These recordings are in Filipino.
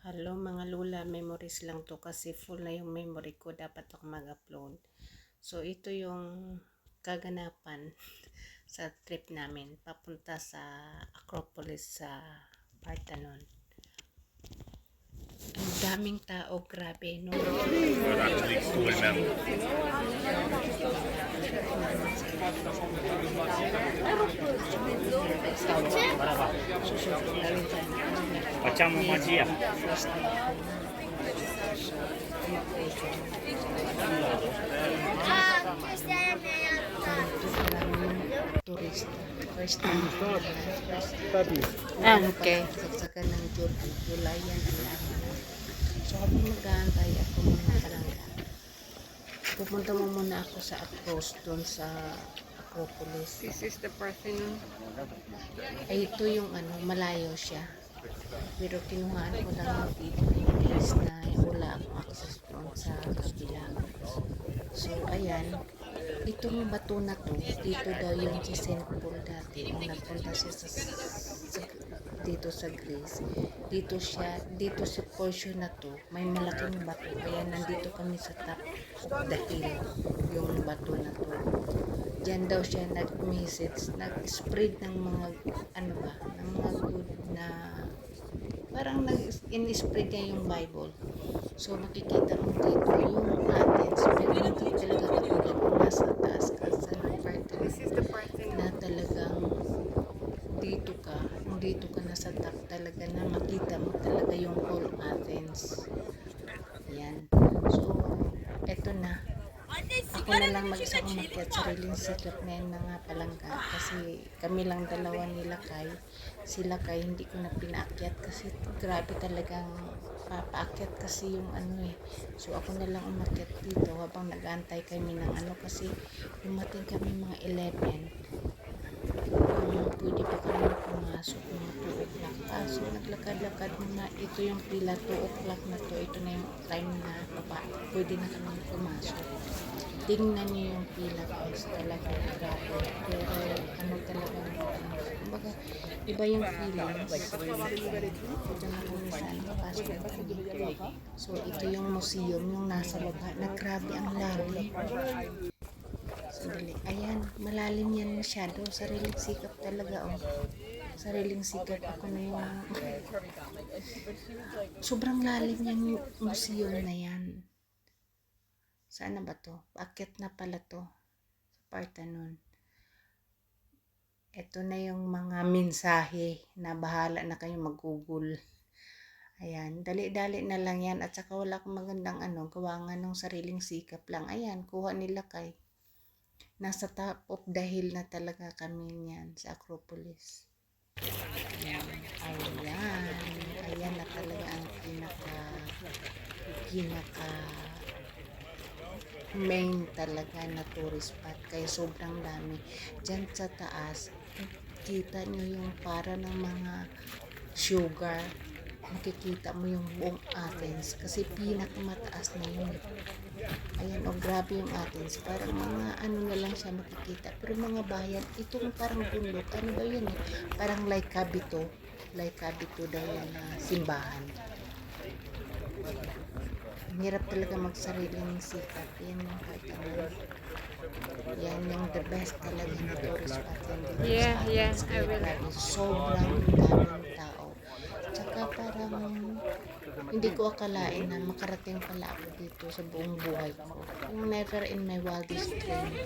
Hello mga lula, memories lang to kasi full na yung memory ko, dapat ako mag-upload. So ito yung kaganapan sa trip namin papunta sa Acropolis sa Parthenon. Ang daming tao, grabe no. We're actually school members. Facciamo magia. Turista. First time. Okay. Saksakan ng July yan. So habang mag-aantay ako mga palangga, pupunta mo muna ako sa Acros doon sa Acropolis. This is the Parthenon. Ay ito yung malayo siya. Pero kinuhaan ko lang yung video in case na wala akong access doon sa kabila. So ayan, itong bato na to, dito daw yung si St. Paul dati nung nagpunta siya dito sa Greece. Dito sa portion na to, may malaking bato. Kaya nandito kami sa top of the hill, yung bato na to. Diyan daw siya nag-message, nag-spread ng mga ng mga good na parang nag-in-spread niya yung Bible. So makikita mo dito yung Athens, pero hindi talaga katulad kung nasa taas ka sa This is the Parthenon. na talagang dito ka na sa top talaga na makita mo talaga yung whole Athens. Yan. So, eto na. Ako na lang mag-isa umakyat, sariling sikap na yung mga palangga kasi kami lang dalawa nila sila hindi ko na pinaakyat kasi grabe talagang papaakyat kasi yung so ako na lang umakyat dito habang nag-aantay kami ng kasi dumating kami mga 11 pwede pa kami pumasok mga 2 o'clock so naglakad-lakad muna. Ito yung pila 2 o'clock na to, ito na yung time na pwede na kami pumasok. Tingnan niyo yung pila guys, talaga grabe. Pero talaga kumbaga iba yung feelings. Ito na kami pasok na kami. So ito yung museum, yung nasa baba na grabe ang lalim. Sandali. Ayan, malalim yan masyado. Sariling sikap talaga sariling sikap ako na yung sobrang lalim yung museum na yan. Saan na ba to? Paakyat na pala to sa Parthenon. Ito na yung mga mensahe na bahala na kayo mag-google. Ayan, dali-dali na lang yan at saka wala akong magandang gawangan ng sariling sikap lang. Ayan, kuha nila nasa top of the hill na talaga kami niyan sa Acropolis. Ayan na talaga ang pinaka main talaga na tourist spot kaya sobrang dami. Diyan sa taas, kita nyo yung para ng mga sugar. Makikita mo yung buong Athens kasi pinakamataas na yun. Ayan, grabe yung Athens. Parang mga na lang siya makikita. Pero mga bayan, itong parang bundok. Ano ba yun Parang like Kabito daw yan na simbahan. Ang hirap talaga magsariling sikap. Yan yung Parthenon. Yan yung the best talaga na tourist spot yan. Yeah, I will. Sobrang daming tao. Tsaka parang hindi ko akalain na makarating pala ako dito sa buong buhay ko. Never in my wildest dream.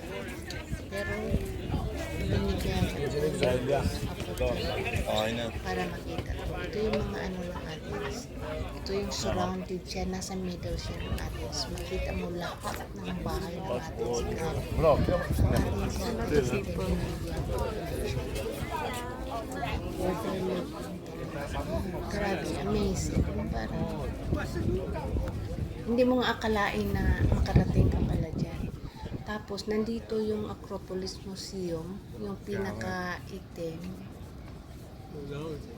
Pero binigyan ako para makita ko. Ito yung mga ng Athens. Ito yung surrounded siya. Nasa middle siya ng Athens. Makita mo lahat ng bahay ng Athens. Grabe, amazing. Parang hindi mo nga akalain na makarating ka pala dyan. Tapos nandito yung Acropolis Museum, yung pinaka-itim.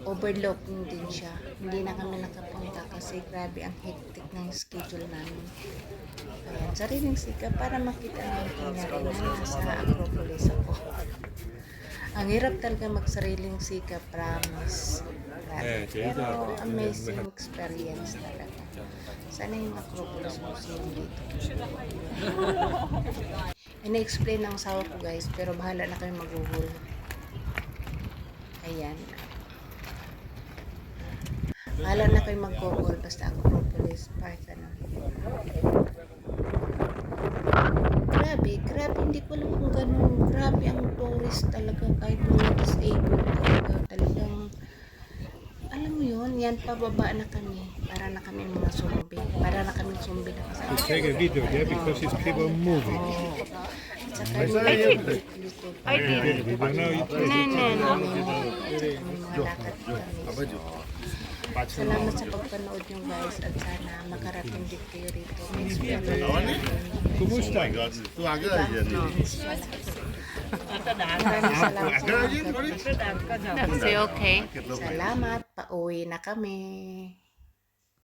Overlooking din siya. Hindi na kami nakapunta kasi grabe ang hectic ng schedule namin. Ayan, sariling sikap para makita natin na nasa Acropolis ako. Ang hirap talaga magsariling sikap, promise. Pero amazing experience talaga. Sana yung Acropolis Museum dito. Ina-explain ng asawa ko guys, pero bahala na kayo mag-google. Ayan. Bahala na kayo mag-google, basta Acropolis Parthenon. Grabe, hindi ko alam kung ganun. Grabe ang tourist talaga, kahit mga disabled talaga. Talagang, alam mo yun, yan, pababa na kami. Para na kami mga zombie. Para na kami zombie na kasama. Take a video there because it's people moving. Saka yung Video now you mga lakad kami. Salamat sa pagpanood nyo guys at sana makarating din kayo rito. May experience. Kumusta? Maraming salamat sa mga That's okay. Salamat, pauwi na kami.